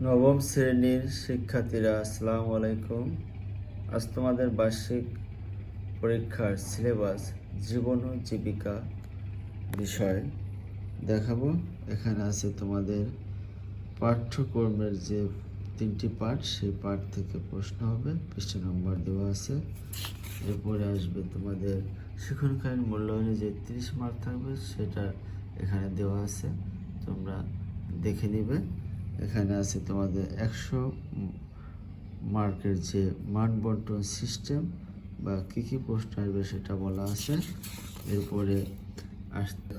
নবম শ্রেণীর শিক্ষার্থীরা আসসালামু আলাইকুম। আজ তোমাদের বার্ষিক পরীক্ষার সিলেবাস জীবন ও জীবিকা বিষয় দেখাবো। এখানে আছে তোমাদের পাঠ্যক্রমের যে 3টি পাঠ, সেই পাঠ থেকে প্রশ্ন হবে, পৃষ্ঠা নম্বর দেওয়া আছে। এরপরে আসবে তোমাদের শিক্ষণকালীন মূল্যায়নে যে 30 মার্ক থাকবে, সেটা এখানে দেওয়া আছে, তোমরা দেখে নিবে। এখানে আছে তোমাদের 100 মার্কের যে মান বন্টন সিস্টেম বা কী কী প্রশ্ন আসবে সেটা বলা আছে। এরপরে আসতে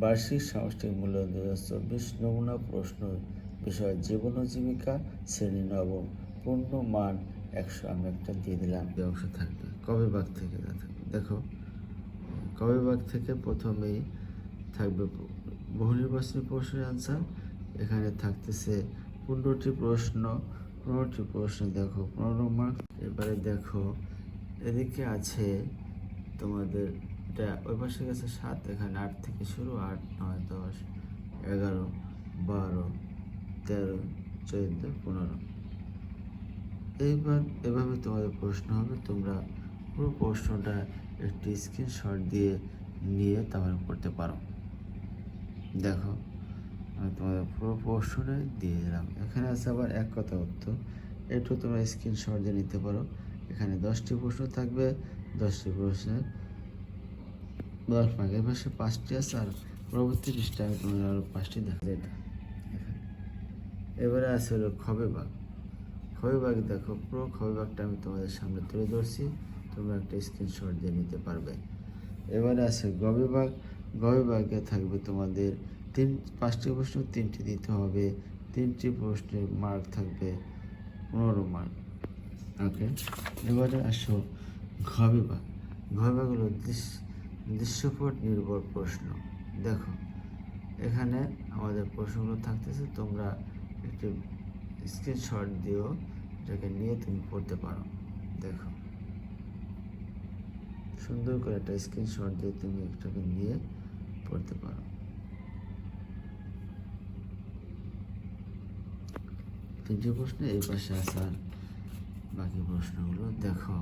বার্ষিক সামষ্টিক মূল্যায়ন 2024 নমুনা প্রশ্ন বিষয় জীবন ও জীবিকা শ্রেণী নবম পূর্ণ মান 100। আমি একটা দিয়ে দিলাম, এই অংশ থাকবে কবে ভাগ থেকে দেখো, কবে ভাগ থেকে প্রথমেই থাকবে বহু নির্বাচনী প্রশ্নের আনসার। এখানে থাকতেছে 15টি প্রশ্ন, 15টি প্রশ্ন দেখো 15 মার্ক। এবারে দেখো এদিকে আছে তোমাদের, এটা ওই পাশে গেছে 7, এখানে 8 থেকে শুরু, 8, 9, 10, 11, 12, 13, 14, 15। এইবার এভাবে তোমাদের প্রশ্ন হবে। তোমরা পুরো প্রশ্নটা একটি স্ক্রিনশট দিয়ে নিয়ে তারপরে করতে পারো। দেখো আমি তোমাদের পুরো প্রশ্নটা দিয়ে দিলাম। এখানে আছে আবার এক কথা উত্তর, এটাও তোমরা স্ক্রিনশট দিয়ে নিতে পারো। এখানে 10টি প্রশ্ন থাকবে, 10টি প্রশ্নের 10 মার্ক। এর পাশে 5টি আছে, আর পরবর্তী পৃষ্ঠায় আমি তোমাদের আরও 5টি দেখা যায়। এবারে আছে হলো খবে ভাগ। খবে ভাগ দেখো, পুরো খবে ভাগটা আমি তোমাদের সামনে তুলে ধরছি, তোমরা একটা স্ক্রিনশট দিয়ে নিতে পারবে। এবারে আছে গ বিভাগ। গ বিভাগে থাকবে তোমাদের 5টি প্রশ্ন, 3টি দিতে হবে, 3টি প্রশ্নের মার্ক থাকবে 15 মার্ক। ওকে, এবারে আসো ঘ বিভাগ। ঘ বিভাগ হলো দৃশ্যপট নির্ভর প্রশ্ন। দেখো এখানে আমাদের প্রশ্নগুলো থাকতেছে, তোমরা একটি স্ক্রিনশট দিও, এটাকে নিয়ে তুমি পড়তে পারো। দেখো সুন্দর করে একটা স্ক্রিনশট দিয়ে তুমি এটাকে নিয়ে পড়তে পারো। 3টি প্রশ্ন এই পাশে আছে, বাকি প্রশ্নগুলো দেখো।